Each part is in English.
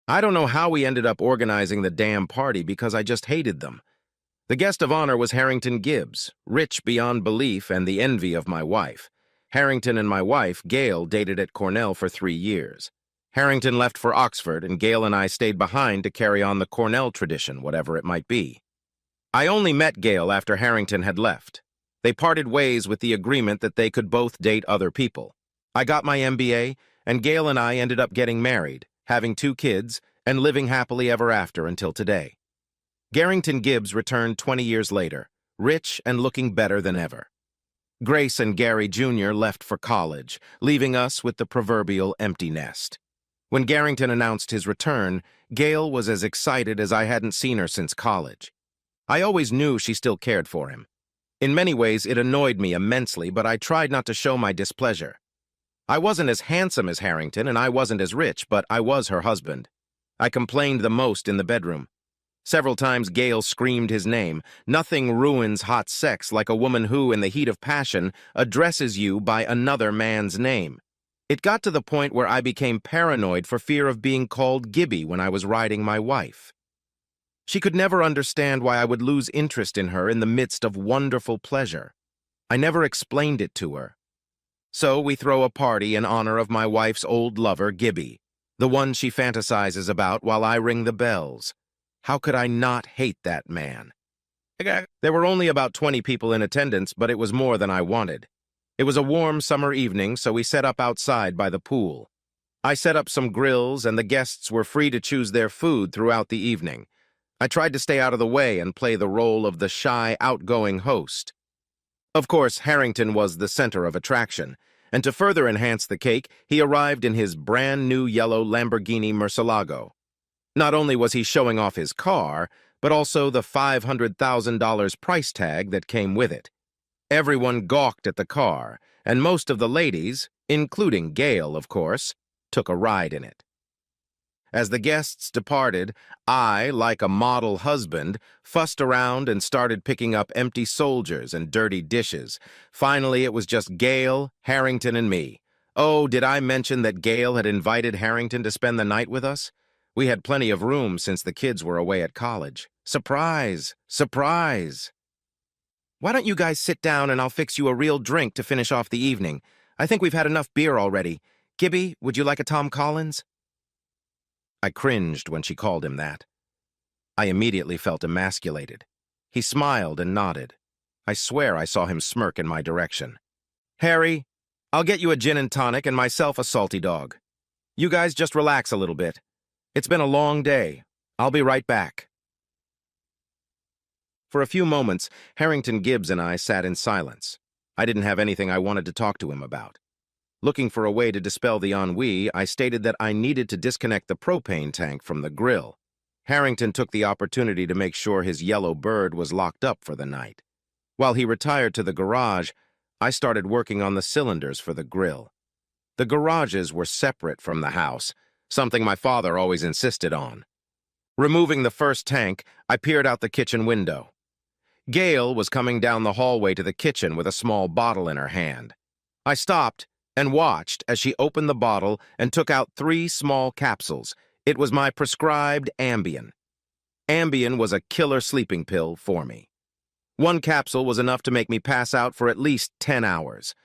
I don't know how we ended up organizing the damn party because I just hated them. The guest of honor was Harrington Gibbs, rich beyond belief and the envy of my wife. Harrington and my wife, Gail, dated at Cornell for 3 years. Harrington left for Oxford, and Gail and I stayed behind to carry on the Cornell tradition, whatever it might be. I only met Gail after Harrington had left. They parted ways with the agreement that they could both date other people. I got my MBA, and Gail and I ended up getting married, having 2 kids, and living happily ever after until today. Harrington Gibbs returned 20 years later, rich and looking better than ever. Grace and Gary Jr. left for college, leaving us with the proverbial empty nest. When Harrington announced his return, Gail was as excited as I hadn't seen her since college. I always knew she still cared for him. In many ways, it annoyed me immensely, but I tried not to show my displeasure. I wasn't as handsome as Harrington, and I wasn't as rich, but I was her husband. I complained the most in the bedroom. Several times Gail screamed his name. Nothing ruins hot sex like a woman who, in the heat of passion, addresses you by another man's name. It got to the point where I became paranoid for fear of being called Gibby when I was riding my wife. She could never understand why I would lose interest in her in the midst of wonderful pleasure. I never explained it to her. So we throw a party in honor of my wife's old lover, Gibby, the one she fantasizes about while I ring the bells. How could I not hate that man? There were only about 20 people in attendance, but it was more than I wanted. It was a warm summer evening, so we set up outside by the pool. I set up some grills, and the guests were free to choose their food throughout the evening. I tried to stay out of the way and play the role of the shy, outgoing host. Of course, Harrington was the center of attraction, and to further enhance the cake, he arrived in his brand-new yellow Lamborghini Murcielago. Not only was he showing off his car, but also the $500,000 price tag that came with it. Everyone gawked at the car, and most of the ladies, including Gail, of course, took a ride in it. As the guests departed, I, like a model husband, fussed around and started picking up empty soldiers and dirty dishes. Finally, it was just Gail, Harrington, and me. Oh, did I mention that Gail had invited Harrington to spend the night with us? We had plenty of room since the kids were away at college. Surprise! Surprise! Why don't you guys sit down and I'll fix you a real drink to finish off the evening? I think we've had enough beer already. Gibby, would you like a Tom Collins? I cringed when she called him that. I immediately felt emasculated. He smiled and nodded. I swear I saw him smirk in my direction. Harry, I'll get you a gin and tonic and myself a salty dog. You guys just relax a little bit. It's been a long day. I'll be right back. For a few moments, Harrington Gibbs and I sat in silence. I didn't have anything I wanted to talk to him about. Looking for a way to dispel the ennui, I stated that I needed to disconnect the propane tank from the grill. Harrington took the opportunity to make sure his yellow bird was locked up for the night. While he retired to the garage, I started working on the cylinders for the grill. The garages were separate from the house, something my father always insisted on. Removing the first tank, I peered out the kitchen window. Gail was coming down the hallway to the kitchen with a small bottle in her hand. I stopped and watched as she opened the bottle and took out 3 small capsules. It was my prescribed Ambien. Ambien was a killer sleeping pill for me. 1 capsule was enough to make me pass out for at least 10 hours.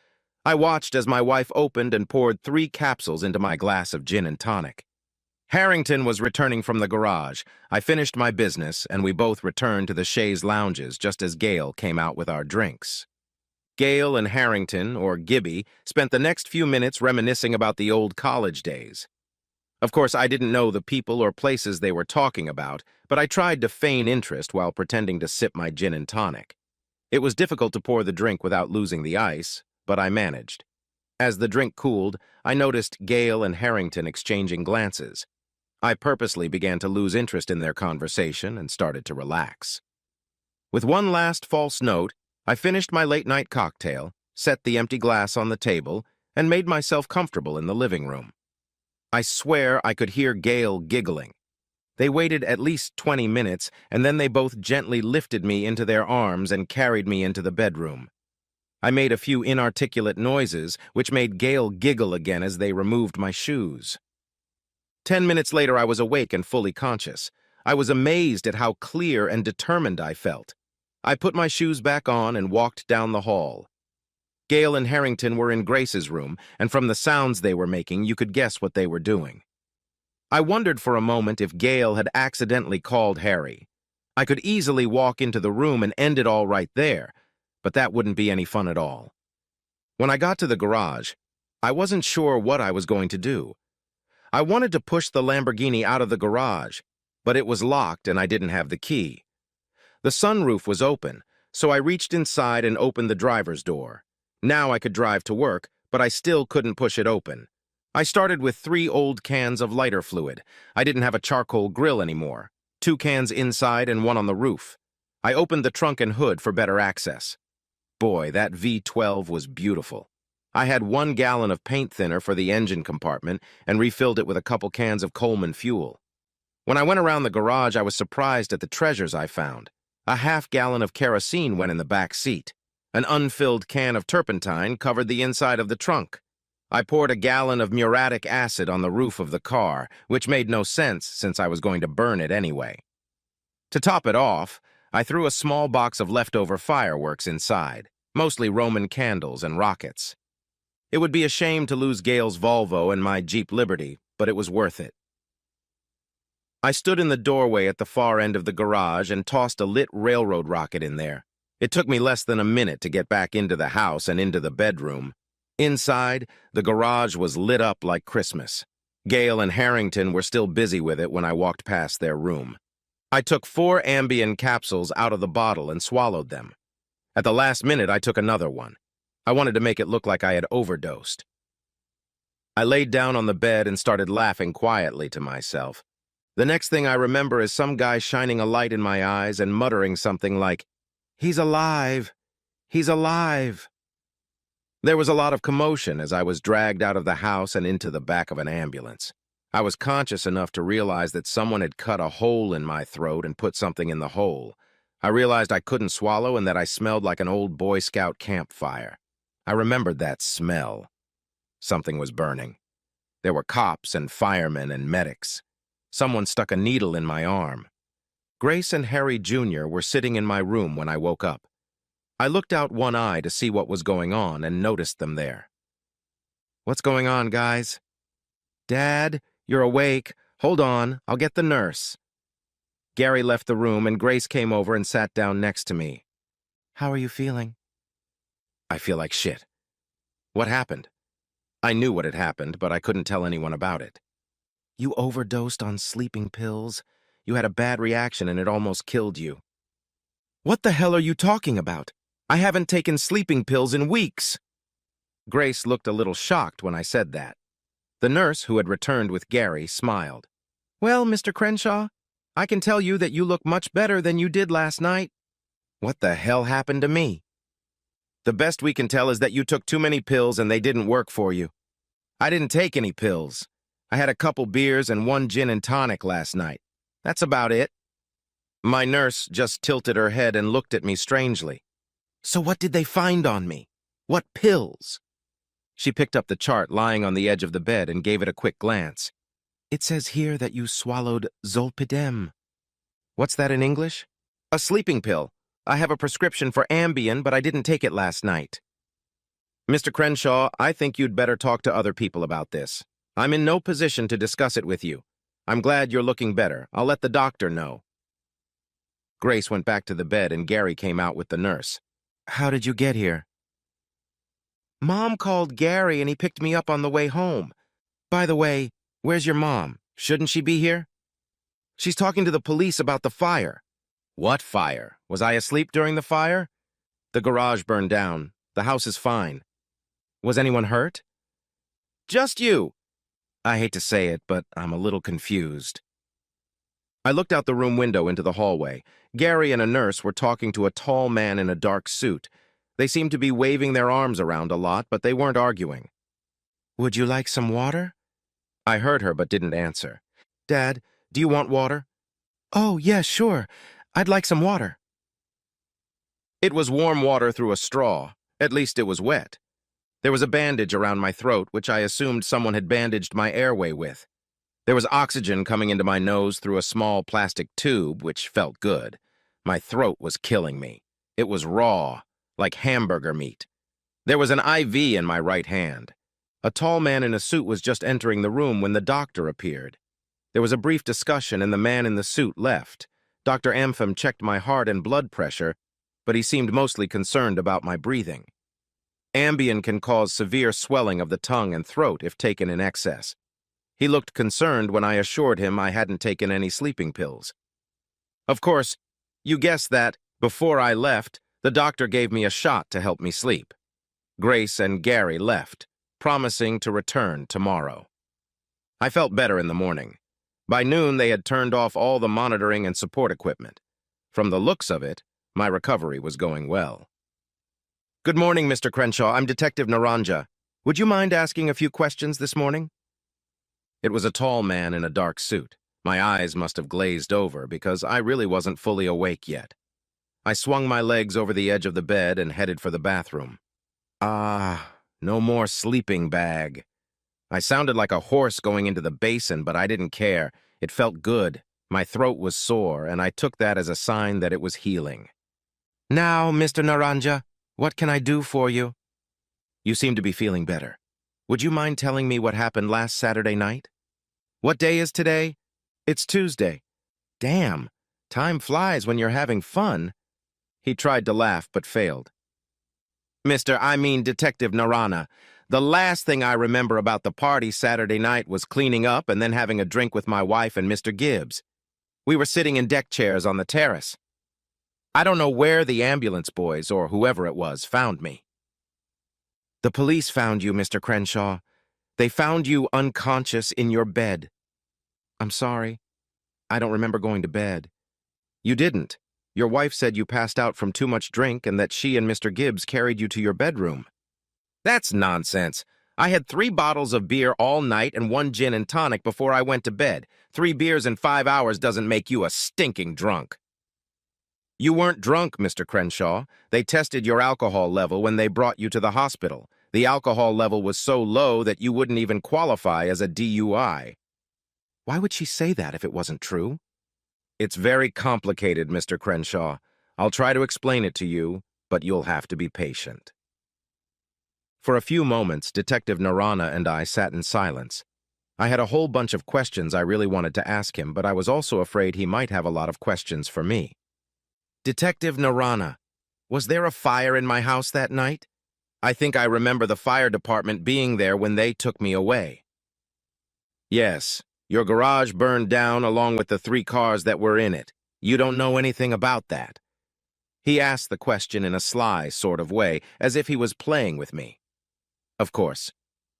I watched as my wife opened and poured 3 capsules into my glass of gin and tonic. Harrington was returning from the garage. I finished my business, and we both returned to the chaise lounges just as Gail came out with our drinks. Gail and Harrington, or Gibby, spent the next few minutes reminiscing about the old college days. Of course, I didn't know the people or places they were talking about, but I tried to feign interest while pretending to sip my gin and tonic. It was difficult to pour the drink without losing the ice, but I managed. As the drink cooled, I noticed Gail and Harrington exchanging glances. I purposely began to lose interest in their conversation and started to relax. With one last false note, I finished my late-night cocktail, set the empty glass on the table, and made myself comfortable in the living room. I swear I could hear Gail giggling. They waited at least 20 minutes, and then they both gently lifted me into their arms and carried me into the bedroom. I made a few inarticulate noises, which made Gail giggle again as they removed my shoes. 10 minutes later, I was awake and fully conscious. I was amazed at how clear and determined I felt. I put my shoes back on and walked down the hall. Gail and Harrington were in Grace's room, and from the sounds they were making, you could guess what they were doing. I wondered for a moment if Gail had accidentally called Harry. I could easily walk into the room and end it all right there, but that wouldn't be any fun at all. When I got to the garage, I wasn't sure what I was going to do. I wanted to push the Lamborghini out of the garage, but it was locked and I didn't have the key. The sunroof was open, so I reached inside and opened the driver's door. Now I could drive to work, but I still couldn't push it open. I started with 3 old cans of lighter fluid. I didn't have a charcoal grill anymore. 2 cans inside and 1 on the roof. I opened the trunk and hood for better access. Boy, that V12 was beautiful. I had 1 gallon of paint thinner for the engine compartment and refilled it with a couple cans of Coleman fuel. When I went around the garage, I was surprised at the treasures I found. A half-gallon of kerosene went in the back seat. An unfilled can of turpentine covered the inside of the trunk. I poured a gallon of muriatic acid on the roof of the car, which made no sense since I was going to burn it anyway. To top it off, I threw a small box of leftover fireworks inside, mostly Roman candles and rockets. It would be a shame to lose Gail's Volvo and my Jeep Liberty, but it was worth it. I stood in the doorway at the far end of the garage and tossed a lit railroad rocket in there. It took me less than a minute to get back into the house and into the bedroom. Inside, the garage was lit up like Christmas. Gail and Harrington were still busy with it when I walked past their room. I took 4 Ambien capsules out of the bottle and swallowed them. At the last minute, I took another one. I wanted to make it look like I had overdosed. I laid down on the bed and started laughing quietly to myself. The next thing I remember is some guy shining a light in my eyes and muttering something like, "He's alive! He's alive!" There was a lot of commotion as I was dragged out of the house and into the back of an ambulance. I was conscious enough to realize that someone had cut a hole in my throat and put something in the hole. I realized I couldn't swallow and that I smelled like an old Boy Scout campfire. I remembered that smell. Something was burning. There were cops and firemen and medics. Someone stuck a needle in my arm. Grace and Harry Jr. were sitting in my room when I woke up. I looked out one eye to see what was going on and noticed them there. "What's going on, guys?" "Dad, you're awake. Hold on, I'll get the nurse." Gary left the room and Grace came over and sat down next to me. "How are you feeling?" "I feel like shit." "What happened?" I knew what had happened, but I couldn't tell anyone about it. "You overdosed on sleeping pills. You had a bad reaction and it almost killed you." "What the hell are you talking about? I haven't taken sleeping pills in weeks." Grace looked a little shocked when I said that. The nurse, who had returned with Gary, smiled. "Well, Mr. Crenshaw, I can tell you that you look much better than you did last night." "What the hell happened to me?" "The best we can tell is that you took too many pills and they didn't work for you." "I didn't take any pills. I had a couple beers and 1 gin and tonic last night. That's about it." My nurse just tilted her head and looked at me strangely. "So what did they find on me? What pills?" She picked up the chart lying on the edge of the bed and gave it a quick glance. "It says here that you swallowed Zolpidem." "What's that in English?" "A sleeping pill. I have a prescription for Ambien, but I didn't take it last night." "Mr. Crenshaw, I think you'd better talk to other people about this. I'm in no position to discuss it with you. I'm glad you're looking better. I'll let the doctor know." Grace went back to the bed and Gary came out with the nurse. "How did you get here?" "Mom called Gary and he picked me up on the way home. By the way, where's your mom? Shouldn't she be here?" "She's talking to the police about the fire." "What fire? Was I asleep during the fire?" "The garage burned down. The house is fine." "Was anyone hurt?" "Just you." I hate to say it, but I'm a little confused. I looked out the room window into the hallway. Gary and a nurse were talking to a tall man in a dark suit. They seemed to be waving their arms around a lot, but they weren't arguing. "Would you like some water?" I heard her but didn't answer. "Dad, do you want water?" "Oh, yeah, sure. I'd like some water." It was warm water through a straw. At least it was wet. There was a bandage around my throat, which I assumed someone had bandaged my airway with. There was oxygen coming into my nose through a small plastic tube, which felt good. My throat was killing me. It was raw, like hamburger meat. There was an IV in my right hand. A tall man in a suit was just entering the room when the doctor appeared. There was a brief discussion and the man in the suit left. Dr. Ampham checked my heart and blood pressure, but he seemed mostly concerned about my breathing. Ambien can cause severe swelling of the tongue and throat if taken in excess. He looked concerned when I assured him I hadn't taken any sleeping pills. Of course, you guessed that, before I left, the doctor gave me a shot to help me sleep. Grace and Gary left, promising to return tomorrow. I felt better in the morning. By noon, they had turned off all the monitoring and support equipment. From the looks of it, my recovery was going well. Good morning, Mr. Crenshaw. I'm Detective Naranja. Would you mind asking a few questions this morning? It was a tall man in a dark suit. My eyes must have glazed over because I really wasn't fully awake yet. I swung my legs over the edge of the bed and headed for the bathroom. No more sleeping bag. I sounded like a horse going into the basin, but I didn't care. It felt good. My throat was sore, and I took that as a sign that it was healing. Now, Mr. Naranja, what can I do for you? You seem to be feeling better. Would you mind telling me what happened last Saturday night? What day is today? It's Tuesday. Damn, time flies when you're having fun. He tried to laugh, but failed. Detective Narana. The last thing I remember about the party Saturday night was cleaning up and then having a drink with my wife and Mr. Gibbs. We were sitting in deck chairs on the terrace. I don't know where the ambulance boys, or whoever it was, found me. The police found you, Mr. Crenshaw. They found you unconscious in your bed. I'm sorry. I don't remember going to bed. You didn't. Your wife said you passed out from too much drink and that she and Mr. Gibbs carried you to your bedroom. That's nonsense. I had 3 bottles of beer all night and 1 gin and tonic before I went to bed. 3 beers in 5 hours doesn't make you a stinking drunk. You weren't drunk, Mr. Crenshaw. They tested your alcohol level when they brought you to the hospital. The alcohol level was so low that you wouldn't even qualify as a DUI. Why would she say that if it wasn't true? It's very complicated, Mr. Crenshaw. I'll try to explain it to you, but you'll have to be patient. For a few moments, Detective Narana and I sat in silence. I had a whole bunch of questions I really wanted to ask him, but I was also afraid he might have a lot of questions for me. Detective Narana, was there a fire in my house that night? I think I remember the fire department being there when they took me away. Yes, your garage burned down along with the 3 cars that were in it. You don't know anything about that. He asked the question in a sly sort of way, as if he was playing with me. Of course,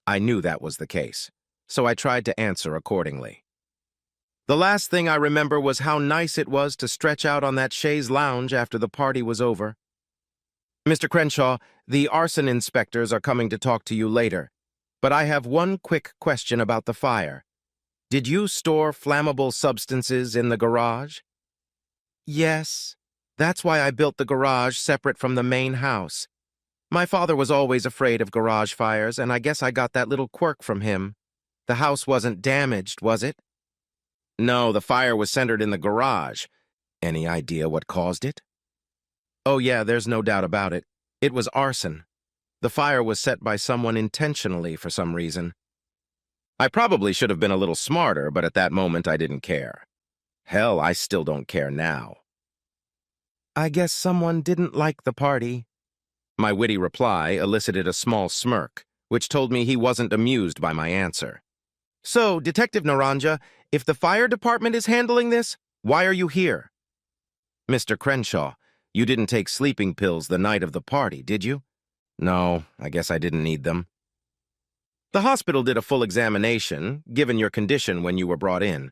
I knew that was the case, so I tried to answer accordingly. The last thing I remember was how nice it was to stretch out on that chaise lounge after the party was over. Mr. Crenshaw, the arson inspectors are coming to talk to you later, but I have one quick question about the fire. Did you store flammable substances in the garage? Yes. That's why I built the garage separate from the main house. My father was always afraid of garage fires, and I guess I got that little quirk from him. The house wasn't damaged, was it? No, the fire was centered in the garage. Any idea what caused it? Oh yeah, there's no doubt about it. It was arson. The fire was set by someone intentionally for some reason. I probably should have been a little smarter, but at that moment I didn't care. Hell, I still don't care now. I guess someone didn't like the party. My witty reply elicited a small smirk, which told me he wasn't amused by my answer. So, Detective Naranja, if the fire department is handling this, why are you here? Mr. Crenshaw, you didn't take sleeping pills the night of the party, did you? No, I guess I didn't need them. The hospital did a full examination, given your condition when you were brought in.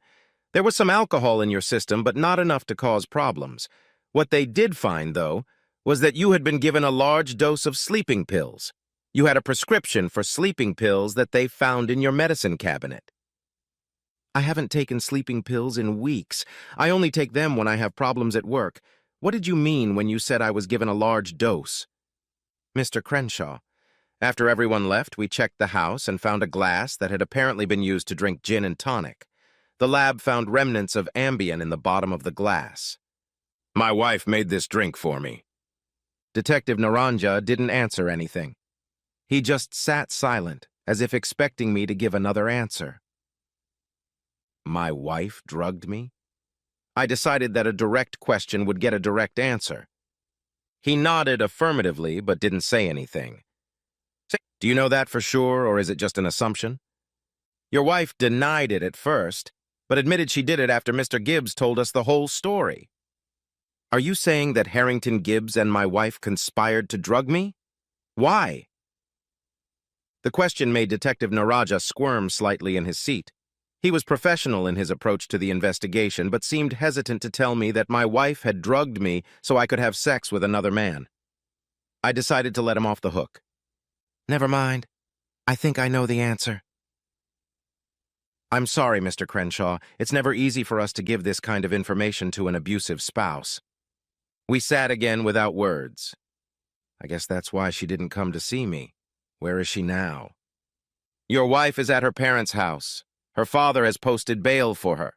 There was some alcohol in your system, but not enough to cause problems. What they did find, though, was that you had been given a large dose of sleeping pills. You had a prescription for sleeping pills that they found in your medicine cabinet. I haven't taken sleeping pills in weeks. I only take them when I have problems at work. What did you mean when you said I was given a large dose? Mr. Crenshaw, after everyone left, we checked the house and found a glass that had apparently been used to drink gin and tonic. The lab found remnants of Ambien in the bottom of the glass. My wife made this drink for me. Detective Naranja didn't answer anything. He just sat silent, as if expecting me to give another answer. My wife drugged me? I decided that a direct question would get a direct answer. He nodded affirmatively, but didn't say anything. Do you know that for sure, or is it just an assumption? Your wife denied it at first, but admitted she did it after Mr. Gibbs told us the whole story. Are you saying that Harrington Gibbs and my wife conspired to drug me? Why? The question made Detective Naraja squirm slightly in his seat. He was professional in his approach to the investigation, but seemed hesitant to tell me that my wife had drugged me so I could have sex with another man. I decided to let him off the hook. Never mind. I think I know the answer. I'm sorry, Mr. Crenshaw. It's never easy for us to give this kind of information to an abusive spouse. We sat again without words. I guess that's why she didn't come to see me. Where is she now? Your wife is at her parents' house. Her father has posted bail for her.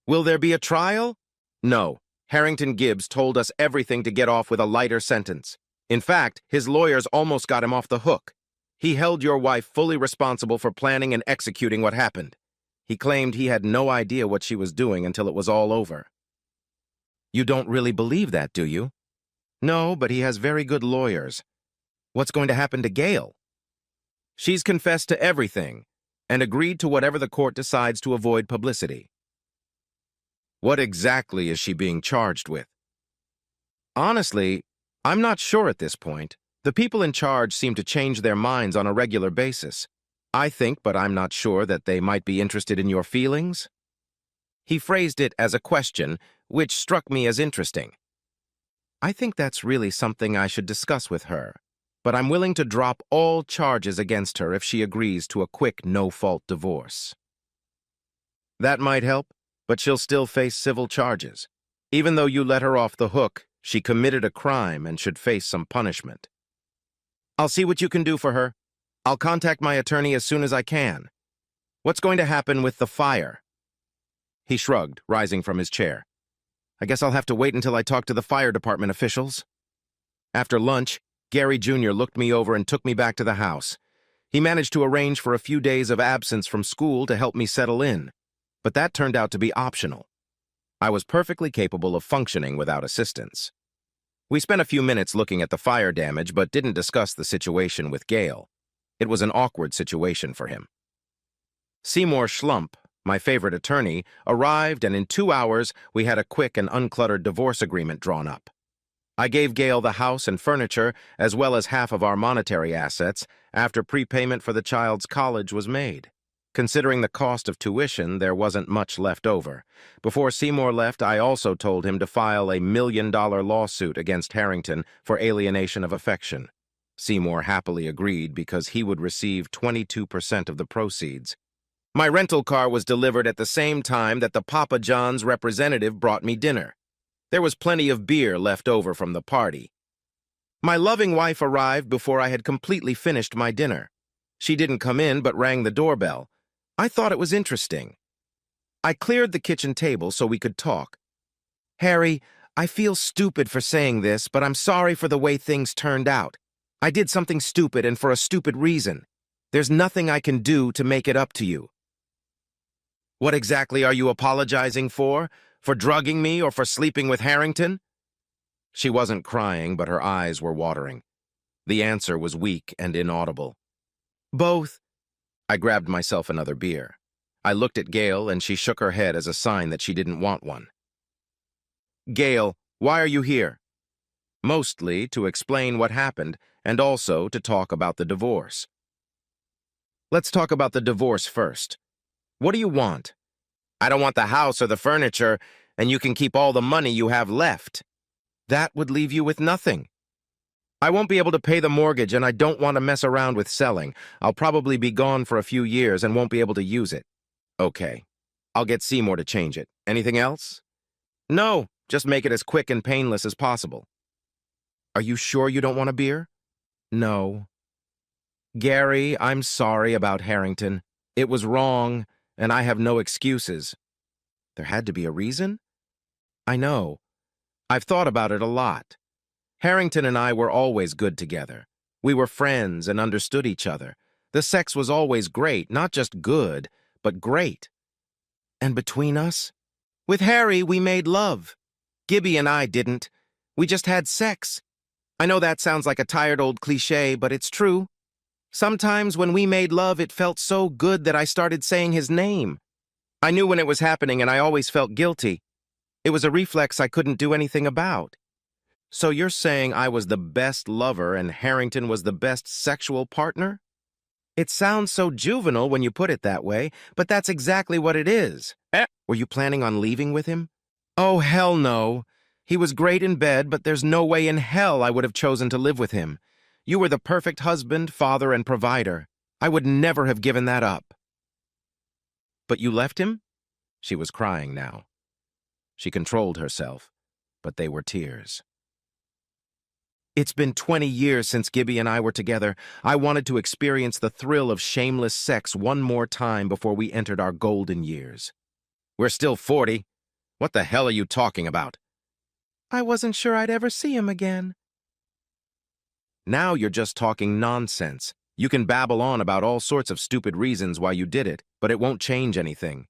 Will there be a trial? No. Harrington Gibbs told us everything to get off with a lighter sentence. In fact, his lawyers almost got him off the hook. He held your wife fully responsible for planning and executing what happened. He claimed he had no idea what she was doing until it was all over. You don't really believe that, do you? No, but he has very good lawyers. What's going to happen to Gail? She's confessed to everything and agreed to whatever the court decides to avoid publicity. What exactly is she being charged with? Honestly, I'm not sure at this point. The people in charge seem to change their minds on a regular basis. I think, but I'm not sure, that they might be interested in your feelings. He phrased it as a question, which struck me as interesting. I think that's really something I should discuss with her, but I'm willing to drop all charges against her if she agrees to a quick, no-fault divorce. That might help, but she'll still face civil charges. Even though you let her off the hook, she committed a crime and should face some punishment. I'll see what you can do for her. I'll contact my attorney as soon as I can. What's going to happen with the fire? He shrugged, rising from his chair. I guess I'll have to wait until I talk to the fire department officials. After lunch, Gary Jr. looked me over and took me back to the house. He managed to arrange for a few days of absence from school to help me settle in, but that turned out to be optional. I was perfectly capable of functioning without assistance. We spent a few minutes looking at the fire damage, but didn't discuss the situation with Gail. It was an awkward situation for him. Seymour Schlump, my favorite attorney, arrived, and in 2 hours we had a quick and uncluttered divorce agreement drawn up. I gave Gail the house and furniture, as well as half of our monetary assets, after prepayment for the child's college was made. Considering the cost of tuition, there wasn't much left over. Before Seymour left, I also told him to file $1 million lawsuit against Harrington for alienation of affection. Seymour happily agreed because he would receive 22% of the proceeds. My rental car was delivered at the same time that the Papa John's representative brought me dinner. There was plenty of beer left over from the party. My loving wife arrived before I had completely finished my dinner. She didn't come in but rang the doorbell. I thought it was interesting. I cleared the kitchen table so we could talk. Harry, I feel stupid for saying this, but I'm sorry for the way things turned out. I did something stupid and for a stupid reason. There's nothing I can do to make it up to you. What exactly are you apologizing for? For drugging me or for sleeping with Harrington? She wasn't crying, but her eyes were watering. The answer was weak and inaudible. Both. I grabbed myself another beer. I looked at Gail, and she shook her head as a sign that she didn't want one. Gail, why are you here? Mostly to explain what happened, and also to talk about the divorce. Let's talk about the divorce first. What do you want? I don't want the house or the furniture, and you can keep all the money you have left. That would leave you with nothing. I won't be able to pay the mortgage, and I don't want to mess around with selling. I'll probably be gone for a few years and won't be able to use it. Okay. I'll get Seymour to change it. Anything else? No, just make it as quick and painless as possible. Are you sure you don't want a beer? No. Gary, I'm sorry about Harrington. It was wrong, and I have no excuses. There had to be a reason? I know. I've thought about it a lot. Harrington and I were always good together. We were friends and understood each other. The sex was always great, not just good, but great. And between us? With Harry, we made love. Gibby and I didn't. We just had sex. I know that sounds like a tired old cliché, but it's true. Sometimes when we made love, it felt so good that I started saying his name. I knew when it was happening, and I always felt guilty. It was a reflex I couldn't do anything about. So you're saying I was the best lover and Harrington was the best sexual partner? It sounds so juvenile when you put it that way, but that's exactly what it is. Were you planning on leaving with him? Oh, hell no. He was great in bed, but there's no way in hell I would have chosen to live with him. You were the perfect husband, father, and provider. I would never have given that up. But you left him? She was crying now. She controlled herself, but they were tears. It's been 20 years since Gibby and I were together. I wanted to experience the thrill of shameless sex one more time before we entered our golden years. We're still 40. What the hell are you talking about? I wasn't sure I'd ever see him again. Now you're just talking nonsense. You can babble on about all sorts of stupid reasons why you did it, but it won't change anything.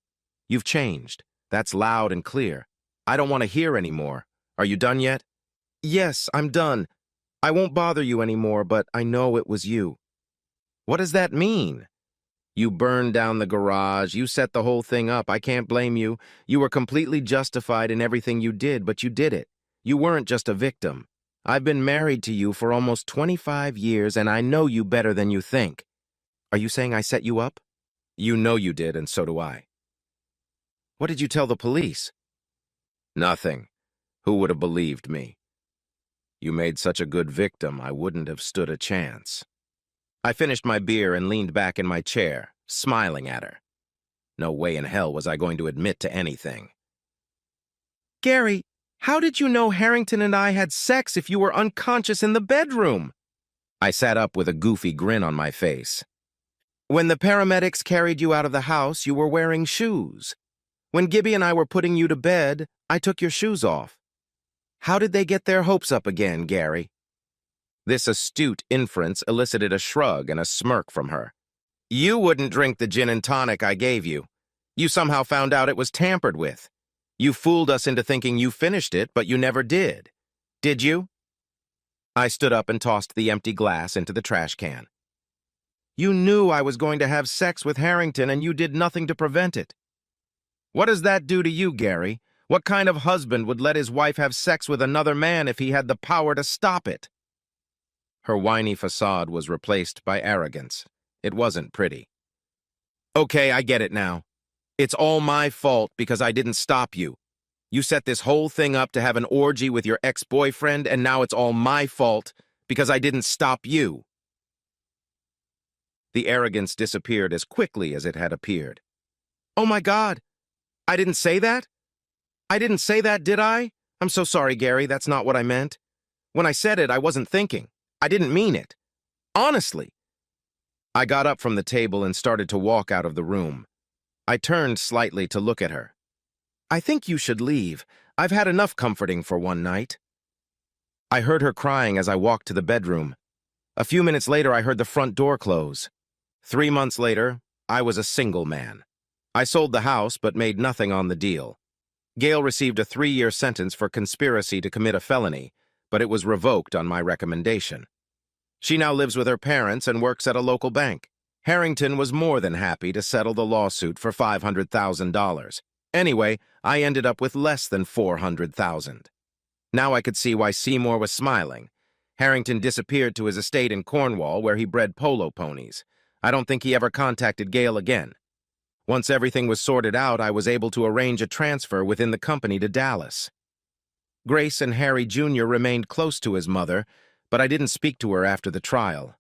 You've changed. That's loud and clear. I don't want to hear any more. Are you done yet? Yes, I'm done. I won't bother you anymore, but I know it was you. What does that mean? You burned down the garage. You set the whole thing up. I can't blame you. You were completely justified in everything you did, but you did it. You weren't just a victim. I've been married to you for almost 25 years, and I know you better than you think. Are you saying I set you up? You know you did, and so do I. What did you tell the police? Nothing. Who would have believed me? You made such a good victim, I wouldn't have stood a chance. I finished my beer and leaned back in my chair, smiling at her. No way in hell was I going to admit to anything. Gary, how did you know Harrington and I had sex if you were unconscious in the bedroom? I sat up with a goofy grin on my face. When the paramedics carried you out of the house, you were wearing shoes. When Gibby and I were putting you to bed, I took your shoes off. How did they get their hopes up again, Gary? This astute inference elicited a shrug and a smirk from her. You wouldn't drink the gin and tonic I gave you. You somehow found out it was tampered with. You fooled us into thinking you finished it, but you never did. Did you? I stood up and tossed the empty glass into the trash can. You knew I was going to have sex with Harrington, and you did nothing to prevent it. What does that do to you, Gary? What kind of husband would let his wife have sex with another man if he had the power to stop it? Her whiny facade was replaced by arrogance. It wasn't pretty. Okay, I get it now. It's all my fault because I didn't stop you. You set this whole thing up to have an orgy with your ex-boyfriend, and now it's all my fault because I didn't stop you. The arrogance disappeared as quickly as it had appeared. Oh my God! I didn't say that? I didn't say that, did I? I'm so sorry, Gary. That's not what I meant. When I said it, I wasn't thinking. I didn't mean it. Honestly. I got up from the table and started to walk out of the room. I turned slightly to look at her. I think you should leave. I've had enough comforting for one night. I heard her crying as I walked to the bedroom. A few minutes later, I heard the front door close. 3 months later, I was a single man. I sold the house but made nothing on the deal. Gail received a 3-year sentence for conspiracy to commit a felony, but it was revoked on my recommendation. She now lives with her parents and works at a local bank. Harrington was more than happy to settle the lawsuit for $500,000. Anyway, I ended up with less than $400,000. Now I could see why Seymour was smiling. Harrington disappeared to his estate in Cornwall where he bred polo ponies. I don't think he ever contacted Gail again. Once everything was sorted out, I was able to arrange a transfer within the company to Dallas. Grace and Harry Jr. remained close to his mother, but I didn't speak to her after the trial.